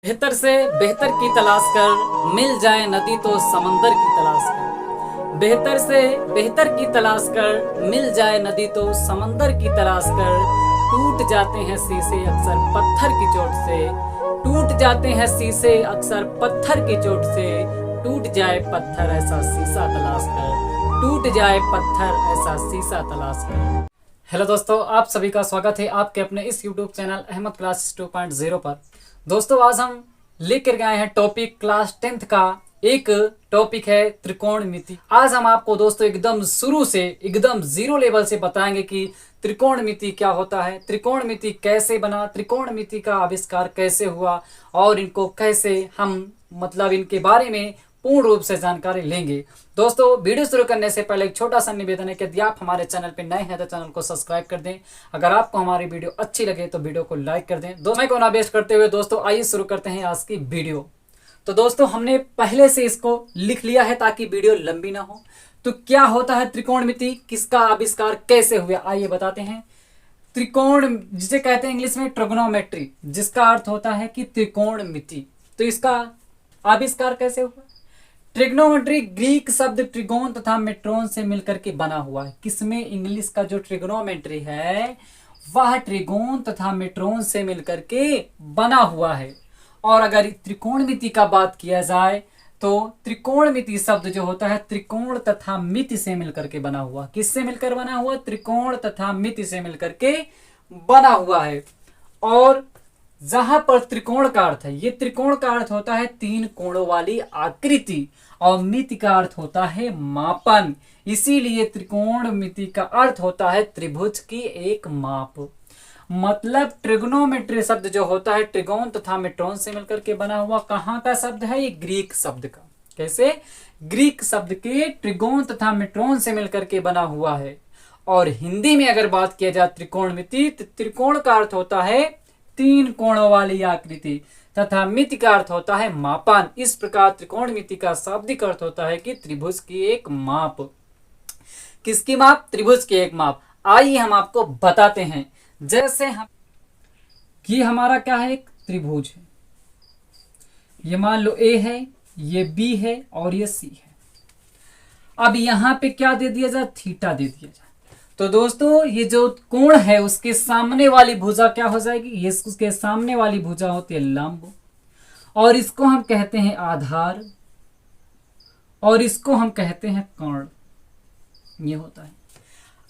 बेहतर से बेहतर की तलाश कर, मिल जाए नदी तो समंदर की तलाश कर। बेहतर से बेहतर की तलाश कर, मिल जाए नदी तो समंदर की तलाश कर। टूट जाते हैं शीशे अक्सर पत्थर की चोट से, टूट जाते हैं शीशे अक्सर पत्थर की चोट से। टूट जाए पत्थर ऐसा शीशा तलाश कर, टूट जाए पत्थर ऐसा शीशा तलाश कर। हेलो दोस्तों, आप सभी का स्वागत है आपके अपने इस यूट्यूब चैनल अहमद क्लास 2.0 पर। दोस्तों, आज हम लेकर गए हैं टॉपिक क्लास 10th का। एक टॉपिक है त्रिकोणमिति। आज हम आपको दोस्तों एकदम शुरू से एकदम जीरो लेवल से बताएंगे कि त्रिकोणमिति क्या होता है, त्रिकोणमिति कैसे बना, त्रिकोणमिति का आविष्कार कैसे हुआ और इनको कैसे हम इनके बारे में पूर्ण रूप से जानकारी लेंगे। दोस्तों, वीडियो शुरू करने से पहले एक छोटा सा निवेदन है कि यदि आप हमारे चैनल पर नए हैं तो चैनल को सब्सक्राइब कर दें। अगर आपको हमारी वीडियो अच्छी लगे तो वीडियो को लाइक कर दें। समय को ना वेस्ट करते हुए दोस्तों आइए शुरू करते हैं आज की वीडियो। तो दोस्तों, हमने पहले से इसको लिख लिया है ताकि वीडियो लंबी ना हो। तो क्या होता है त्रिकोणमिति, किसका आविष्कार कैसे हुआ, आइए बताते हैं। त्रिकोण जिसे कहते हैं इंग्लिश में ट्रिग्नोमेट्री, जिसका अर्थ होता है कि त्रिकोणमिति। तो इसका आविष्कार कैसे हुआ? ट्रिग्नोमेट्री ग्रीक शब्द ट्रिगोन तथा मेट्रोन से मिलकर के बना हुआ है। किसमें? इंग्लिश का जो ट्रिग्नोमेट्री है वह ट्रिगोन तथा मेट्रोन से मिलकर के बना हुआ है। और अगर त्रिकोणमिति का बात किया जाए तो त्रिकोणमिति शब्द जो होता है त्रिकोण तथा मिति से मिलकर के बना हुआ। किससे मिलकर बना हुआ? त्रिकोण तथा मिति से मिलकर के बना हुआ है। और जहां पर त्रिकोण का अर्थ है, ये त्रिकोण का अर्थ होता है तीन कोणों वाली आकृति और मिति का अर्थ होता है मापन। इसीलिए त्रिकोणमिति का अर्थ होता है त्रिभुज की एक माप। मतलब ट्रिग्नोमेट्री शब्द जो होता है ट्रिगोन तथा मेट्रोन से मिलकर के बना हुआ। कहाँ का शब्द है? ये ग्रीक शब्द का। कैसे? ग्रीक शब्द के ट्रिगोन तथा मेट्रोन से मिलकर के बना हुआ है। और हिंदी में अगर बात किया जाए त्रिकोणमिति, तो त्रिकोण का अर्थ होता है तीन कोणों वाली आकृति तथा मिति का अर्थ होता है मापन। इस प्रकार त्रिकोणमिति का शाब्दिक अर्थ होता है कि त्रिभुज की एक माप। किसकी माप? त्रिभुज की एक माप। आइए हम आपको बताते हैं। जैसे हम कि हमारा क्या है? एक त्रिभुज है। ये मान लो ए है, ये बी है और ये सी है। अब यहां पे क्या दे दिया जाए? थीटा दे दिया जाए। तो दोस्तों, ये जो कोण है उसके सामने वाली भुजा क्या हो जाएगी? ये उसके सामने वाली भुजा होती है लंब, और इसको हम कहते हैं आधार, और इसको हम कहते हैं कर्ण। ये होता है।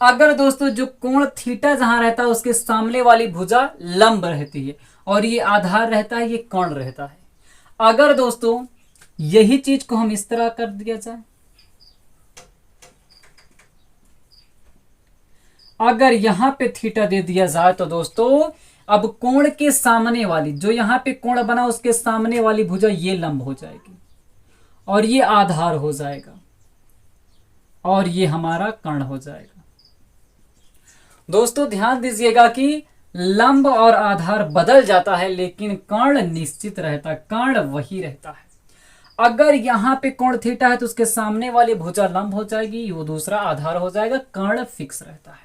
अगर दोस्तों जो कोण थीटा जहां रहता है उसके सामने वाली भुजा लंब रहती है और ये आधार रहता है, ये कर्ण रहता है। अगर दोस्तों यही चीज को हम इस तरह कर दिया जाए, अगर यहां पे थीटा दे दिया जाए तो दोस्तों अब कोण के सामने वाली जो यहां पे कोण बना उसके सामने वाली भुजा ये लंब हो जाएगी और ये आधार हो जाएगा और ये हमारा कर्ण हो जाएगा। दोस्तों ध्यान दीजिएगा कि लंब और आधार बदल जाता है लेकिन कर्ण निश्चित रहता है, कर्ण वही रहता है। अगर यहां पे कोण थीटा है तो उसके सामने वाली भुजा लंब हो जाएगी, वो दूसरा आधार हो जाएगा, कर्ण फिक्स रहता है।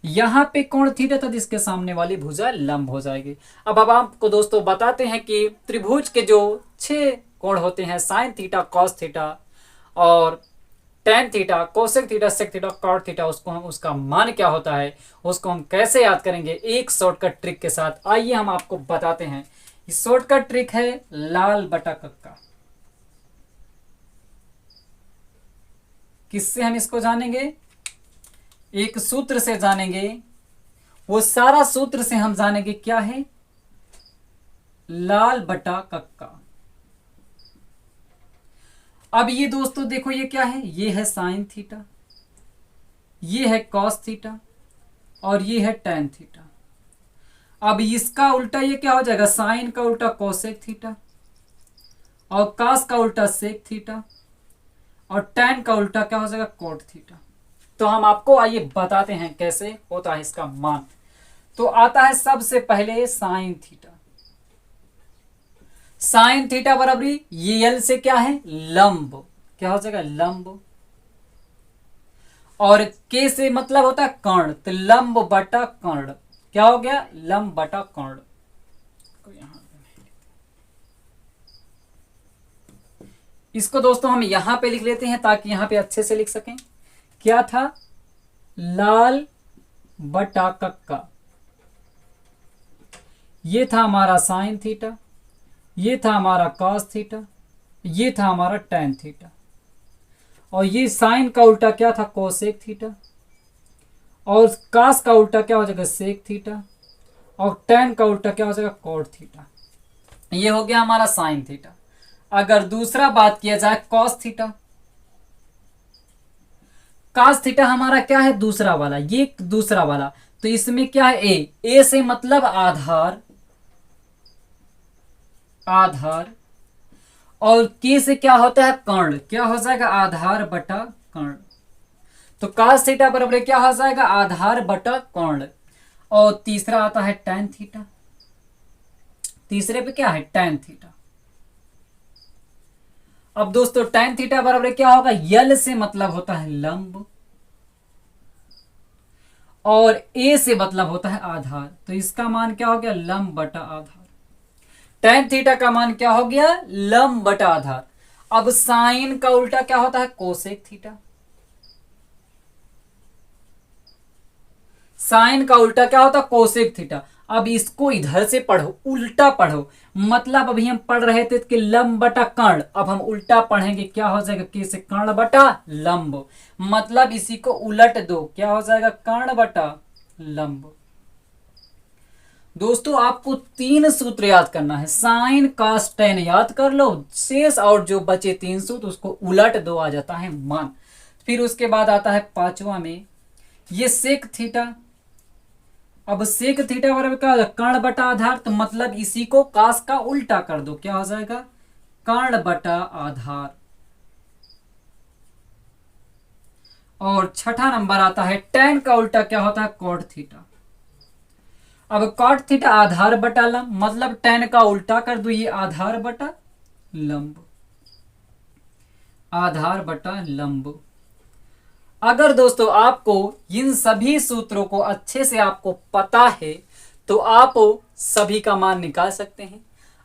यहां पे कोण थीटा था जिसके सामने वाली भुजा लंब हो जाएगी। अब आपको दोस्तों बताते हैं कि त्रिभुज के जो 6 कोण होते हैं, साइन थीटा, कॉस थीटा और tan theta, cosec theta, sec theta, cot theta, उसका मान क्या होता है, उसको हम कैसे याद करेंगे? एक शॉर्टकट ट्रिक के साथ आइए हम आपको बताते हैं। इस शॉर्टकट ट्रिक है लाल बटा कक्का। किससे हम इसको जानेंगे? एक सूत्र से जानेंगे। वो सारा सूत्र से हम जानेंगे क्या है? लाल बटा कक्का। अब ये दोस्तों देखो ये क्या है? ये है साइन थीटा, ये है कॉस थीटा और ये है टेन थीटा। अब इसका उल्टा ये क्या हो जाएगा? साइन का उल्टा कोसेक थीटा और कॉस का उल्टा सेक थीटा और टेन का उल्टा क्या हो जाएगा? Cot theta. तो हम आपको आइए बताते हैं कैसे होता है इसका मान। तो आता है सबसे पहले साइन थीटा। साइन थीटा बराबरी ये एल से क्या है? लंब। क्या हो जाएगा? लंब। और के से मतलब होता है कर्ण, तो लंब बटा कर्ण। क्या हो गया? लंब बटा कर्ण। इसको दोस्तों हम यहां पे लिख लेते हैं ताकि यहां पे अच्छे से लिख सकें। क्या था? लाल बटा कक्का। ये था हमारा साइन थीटा, ये था हमारा कॉस थीटा, ये था हमारा टैन थीटा, और ये साइन का उल्टा क्या था? कोसेक थीटा, और कास का उल्टा क्या हो जाएगा? सेक थीटा, और टैन का उल्टा क्या हो जाएगा? Cot theta. ये हो गया हमारा साइन थीटा। अगर दूसरा बात किया जाए कॉस थीटा, कॉस थीटा हमारा क्या है? दूसरा वाला, ये दूसरा वाला, तो इसमें क्या है? ए से मतलब आधार, आधार, और के से क्या होता है? कर्ण। क्या हो जाएगा? आधार बटा कर्ण। तो cos थीटा बराबर क्या हो जाएगा? आधार बटा कर्ण। और तीसरा आता है tan थीटा। तीसरे पे क्या है? tan theta. अब दोस्तों tan थीटा बराबर क्या होगा? यल से मतलब होता है लंब, और a से मतलब होता है आधार, तो इसका मान क्या हो गया? लंब बटा आधार। tan थीटा का मान क्या हो गया? लंब बटा आधार। अब साइन का उल्टा क्या होता है? Cosec theta. साइन का उल्टा क्या होता है? Cosec theta. अब इसको इधर से पढ़ो, उल्टा पढ़ो, मतलब अभी हम पढ़ रहे थे कि लंब बटा कर्ण, अब हम उल्टा पढ़ेंगे, क्या हो जाएगा? के से कर्ण बटा लंब, मतलब इसी को उलट दो, क्या हो जाएगा? कर्ण बटा लंब। दोस्तों आपको 3 सूत्र याद करना है, साइन कॉस टैन याद कर लो, शेष और जो बचे 3 सूत्र उसको उलट दो, आ जाता है मान। फिर उसके बाद आता है 5वां में ये सेक थीटा। अब सेक थीटा बराबर क्या होगा? कर्ण बटा आधार, तो मतलब इसी को कास का उल्टा कर दो, क्या हो जाएगा? कर्ण बटा आधार। और 6ठा नंबर आता है टैन का उल्टा क्या होता है? Cot theta. अब कॉट थीटा आधार बटा लंब, मतलब टैन का उल्टा कर दो, ये आधार बटा लंब, आधार बटा लंब। अगर दोस्तों आपको इन सभी सूत्रों को अच्छे से आपको पता है तो आप सभी का मान निकाल सकते हैं।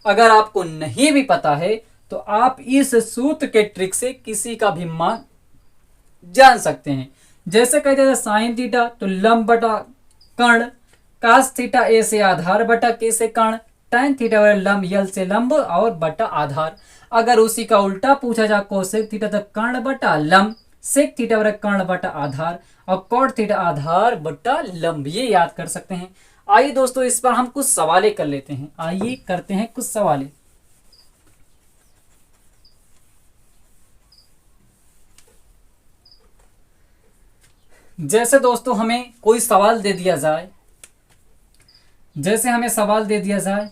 अगर आपको नहीं भी पता है तो आप इस सूत्र के ट्रिक से किसी का भी मान जान सकते हैं। जैसे कहते हैं साइन थीटा तो लंब बटा कर्ण, कास थीटा ए से आधार बटा के से कर्ण, टैन थीटा लंब यल से लंब और बटा आधार। अगर उसी का उल्टा पूछा जाए कोसेक थीटा तो कर्ण बटा लंब, सेक थीटा बराबर कर्ण बटा आधार, और कॉट थीटा आधार बटा लंब, ये याद कर सकते हैं। आइए दोस्तों इस पर हम कुछ सवालें कर लेते हैं, आइए करते हैं कुछ सवालें। जैसे दोस्तों हमें कोई सवाल दे दिया जाए, जैसे हमें सवाल दे दिया जाए,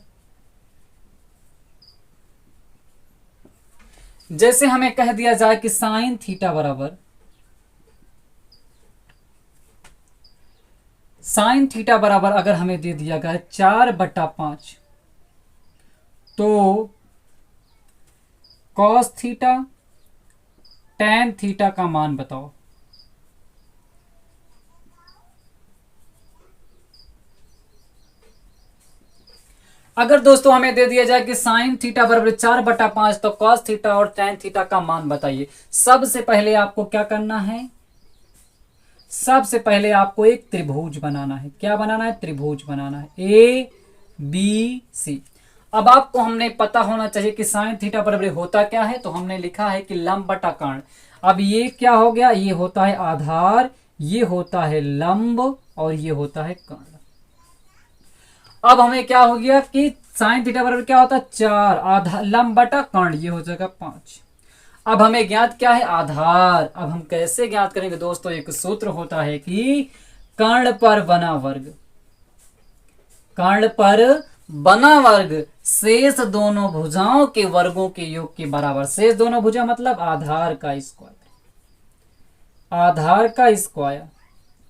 जैसे हमें कह दिया जाए कि साइन थीटा बराबर, साइन थीटा बराबर अगर हमें दे दिया गया 4/5, तो कॉस थीटा टैन थीटा का मान बताओ। अगर दोस्तों हमें दे दिया जाए कि साइन थीटा बराबर 4/5 तो कॉस थीटा और टैन थीटा का मान बताइए। सबसे पहले आपको क्या करना है? सबसे पहले आपको एक त्रिभुज बनाना है। क्या बनाना है? त्रिभुज बनाना है, ए बी सी। अब आपको हमने पता होना चाहिए कि साइन थीटा बराबर होता क्या है, तो हमने लिखा है कि लंब बटा कर्ण। अब ये क्या हो गया? ये होता है आधार, ये होता है लंब, और ये होता है कर्ण। अब हमें क्या हो गया कि साइन थीटा बराबर क्या होता है? 4 आधार लंब बटा कर्ण, ये हो जाएगा 5। अब हमें ज्ञात क्या है? आधार। अब हम कैसे ज्ञात करेंगे दोस्तों? एक सूत्र होता है कि कर्ण पर बना वर्ग, कर्ण पर बना वर्ग शेष दोनों भुजाओं के वर्गों के योग के बराबर। शेष दोनों भुजा मतलब आधार का स्क्वायर, आधार का स्क्वायर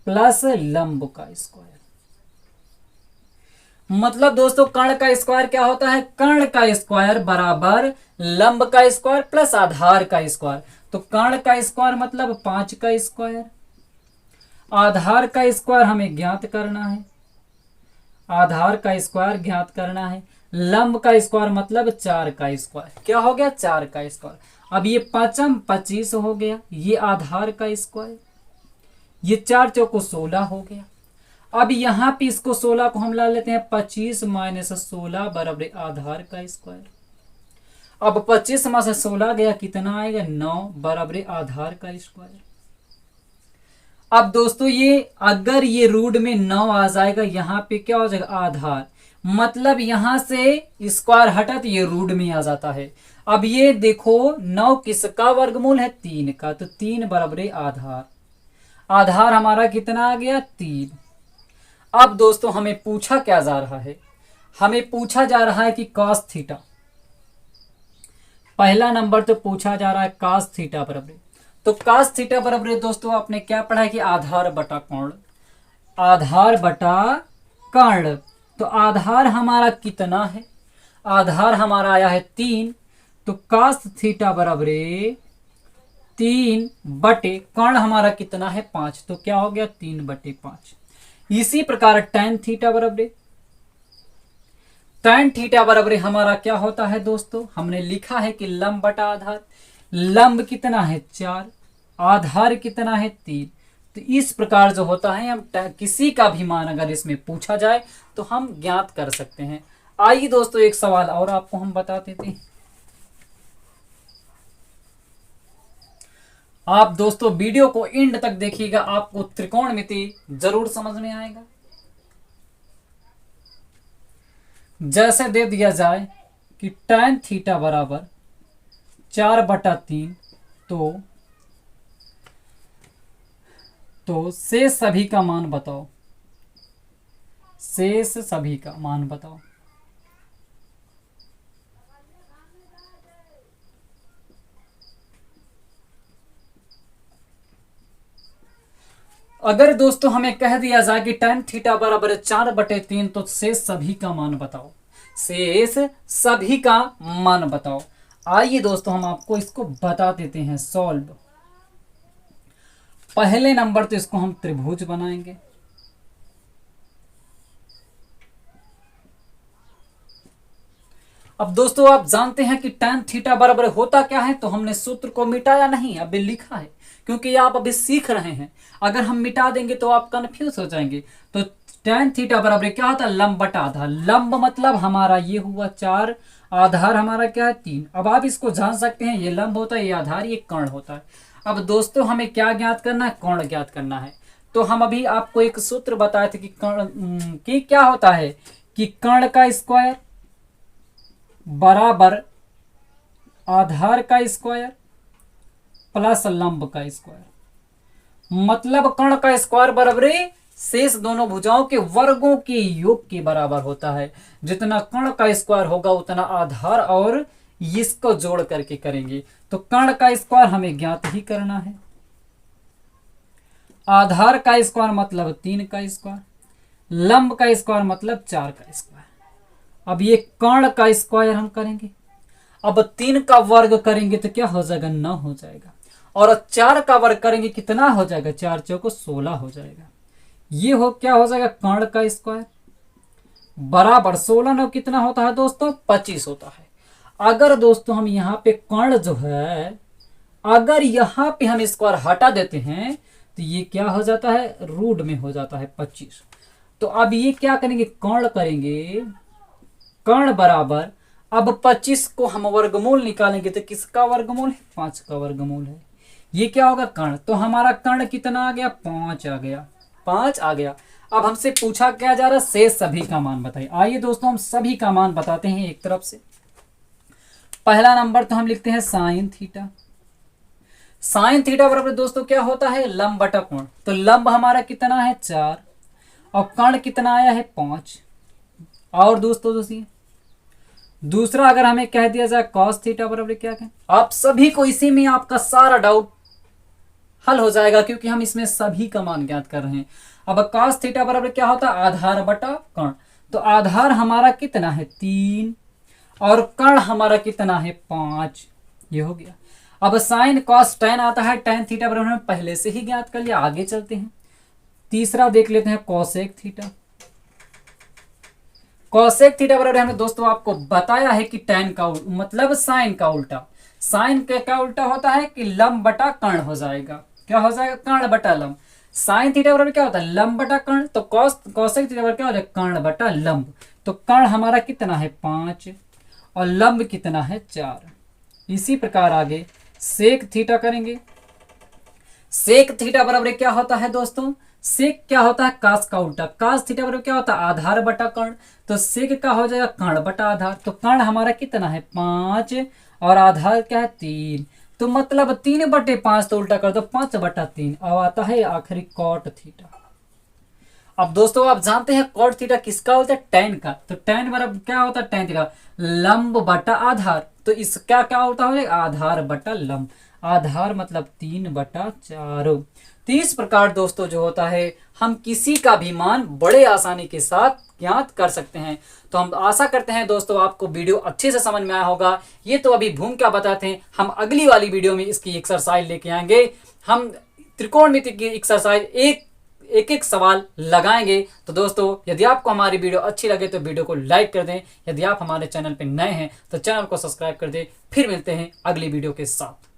प्लस लंब का स्क्वायर। मतलब दोस्तों कर्ण का स्क्वायर क्या होता है? कर्ण का स्क्वायर बराबर लंब का स्क्वायर प्लस आधार का स्क्वायर। तो कर्ण का स्क्वायर मतलब 5 का स्क्वायर, आधार का स्क्वायर हमें ज्ञात करना है, आधार का स्क्वायर ज्ञात करना है। लंब का स्क्वायर मतलब 4 का स्क्वायर। क्या हो गया? 4 का स्क्वायर। अब ये 5 25 हो गया, ये आधार का स्क्वायर, ये 4 चौको 16 हो गया। अब यहाँ पे इसको 16 को हम ला लेते हैं 25 माइनस 16 बराबर आधार का स्क्वायर। अब 25 में से 16 गया, कितना आएगा? 9 बराबर आधार का स्क्वायर। अब दोस्तों ये अगर ये रूट में 9 आ जाएगा, यहाँ पे क्या हो जाएगा? आधार, मतलब यहां से स्क्वायर हटा तो ये रूट में आ जाता है। अब ये देखो 9 किसका वर्गमूल है? 3 का, तो 3 बराबर आधार। आधार हमारा कितना आ गया? 3। अब दोस्तों हमें पूछा क्या जा रहा है? हमें पूछा जा रहा है कि cos थीटा, पहला नंबर तो पूछा जा रहा है cos थीटा बराबर, तो cos थीटा बराबर दोस्तों आपने क्या पढ़ा है कि आधार बटा कर्ण, आधार बटा कर्ण। तो आधार हमारा कितना है? आधार हमारा आया है 3, तो cos थीटा बराबर 3 बटे कर्ण हमारा कितना है? 5, तो क्या हो गया? 3 बटे 5। इसी प्रकार tan थीटा बराबर, tan थीटा बराबर हमारा क्या होता है दोस्तों? हमने लिखा है कि लंब बटा आधार। लंब कितना है? 4, आधार कितना है? 3। तो इस प्रकार जो होता है हम किसी का भी मान अगर इसमें पूछा जाए तो हम ज्ञात कर सकते हैं। आइए दोस्तों एक सवाल और आपको हम बता देते हैं। आप दोस्तों वीडियो को एंड तक देखिएगा, आपको त्रिकोणमिति जरूर समझ में आएगा। जैसे दे दिया जाए कि tan थीटा बराबर 4/3, तो शेष सभी का मान बताओ, शेष सभी का मान बताओ। अगर दोस्तों हमें कह दिया जाए कि tan थीटा बराबर 4/3, तो शेष सभी का मान बताओ, शेष सभी का मान बताओ। आइए दोस्तों हम आपको इसको बता देते हैं सॉल्व। पहले नंबर तो इसको हम त्रिभुज बनाएंगे। अब दोस्तों आप जानते हैं कि tan थीटा बराबर होता क्या है, तो हमने सूत्र को मिटाया नहीं, अभी लिखा है, क्योंकि आप अभी सीख रहे हैं। अगर हम मिटा देंगे तो आप कंफ्यूज हो जाएंगे। तो tan थीटा बराबर क्या होता है? लंब बटा आधार। लंब मतलब हमारा ये हुआ 4, आधार हमारा क्या है? 3। अब आप इसको जान सकते हैं, ये लंब होता है, ये आधार, ये कर्ण होता है। अब दोस्तों हमें क्या ज्ञात करना है? कर्ण ज्ञात करना है। तो हम अभी आपको एक सूत्र बताए थे कि कर्ण की क्या होता है कि कर्ण का स्क्वायर बराबर आधार का स्क्वायर प्लस लंब का स्क्वायर। मतलब कर्ण का स्क्वायर बराबर शेष दोनों भुजाओं के वर्गों के योग के बराबर होता है। जितना कर्ण का स्क्वायर होगा उतना आधार और इसको जोड़ करके करेंगे। तो कर्ण का स्क्वायर हमें ज्ञात ही करना है। आधार का स्क्वायर मतलब 3 का स्क्वायर, लंब का स्क्वायर मतलब 4 का स्क्वायर। अब ये कर्ण का स्क्वायर हम करेंगे। अब 3 का वर्ग करेंगे तो क्या हो जाएगा? 9 हो जाएगा। और 4 का वर्ग करेंगे कितना हो जाएगा? 4 चौको 16 हो जाएगा। ये हो क्या हो जाएगा? कर्ण का स्क्वायर बराबर 16 9 कितना होता है दोस्तों? 25 होता है। अगर दोस्तों हम यहाँ पे कर्ण जो है, अगर यहाँ पे हम स्क्वायर हटा देते हैं तो ये क्या हो जाता है? रूट में हो जाता है 25। तो अब ये क्या करेंगे? कर्ण करेंगे। कर्ण बराबर, अब 25 को हम वर्गमूल निकालेंगे तो किसका वर्गमूल है? 5 का वर्गमूल है। ये क्या होगा? कर्ण। तो हमारा कर्ण कितना आ गया? 5 आ गया। 5 आ गया। अब हमसे पूछा क्या जा रहा है? शेष सभी का मान बताइए। आइए दोस्तों हम सभी का मान बताते हैं एक तरफ से। पहला नंबर तो हम लिखते हैं साइन थीटा। साइन थीटा बराबर दोस्तों क्या होता है? लंब बटा कोण। तो लंब हमारा कितना है? 4 और कर्ण कितना आया है? 5। और दोस्तों दूसरा अगर हमें कह दिया जाए cos थीटा बराबर क्या है? आप सभी को इसी में आपका सारा डाउट हल हो जाएगा, क्योंकि हम इसमें सभी का मान ज्ञात कर रहे हैं। अब cos थीटा बराबर क्या होता है? आधार बटा कर्ण। तो आधार हमारा कितना है? 3 और कर्ण हमारा कितना है? 5। ये हो गया। अब साइन cos tan आता है, tan थीटा बराबर हमने पहले से ही ज्ञात कर लिया। आगे चलते हैं, तीसरा देख लेते हैं cosec थीटा। कोसेक थीटा बराबर हमने दोस्तों आपको बताया है कि tan का मतलब साइन का उल्टा। साइन के क्या उल्टा होता है कि लंब बटा कर्ण हो जाएगा। क्या हो जाएगा? कर्ण बटा लंब। साइन थीटा बराबर क्या होता है? लंब बटा कर्ण। तो कोसेक थीटा बराबर क्या हो जाएगा? कर्ण बटा लंब। तो कर्ण हमारा कितना है? 5 और लंब कितना है? 4। इसी प्रकार आगे सेक थीटा करेंगे। सेक थीटा बराबर क्या होता है दोस्तों? सेक क्या होता है? कास का उल्टा। कास थीटा बराबर क्या होता है? आधार बटा कर्ण। तो सेक का हो जाएगा कर्ण बटा आधार। तो कर्ण हमारा कितना है? 5 और आधार क्या है? 3। तो मतलब 3/5 तो उल्टा कर दो 5/3। अब आता है आखिरी कॉट थीटा। अब दोस्तों आप जानते हैं कॉट थीटा किसका होता है? टैन का। तो टैन बराबर क्या होता है? टैन थीटा लंब बटा आधार। तो इसका क्या होता है? आधार बटा लंब। आधार मतलब 3/4। तो इस प्रकार दोस्तों जो होता है हम किसी का भी मान बड़े आसानी के साथ ज्ञात कर सकते हैं। तो हम आशा करते हैं दोस्तों आपको वीडियो अच्छे से समझ में आया होगा। ये तो अभी भूमिका बताते हैं, हम अगली वाली वीडियो में इसकी एक्सरसाइज लेके आएंगे। हम त्रिकोणमिति की एक्सरसाइज एक एक सवाल लगाएंगे। तो दोस्तों यदि आपको हमारी वीडियो अच्छी लगे तो वीडियो को लाइक कर दें। यदि आप हमारे चैनल पर नए हैं तो चैनल को सब्सक्राइब कर दें। फिर मिलते हैं अगली वीडियो के साथ।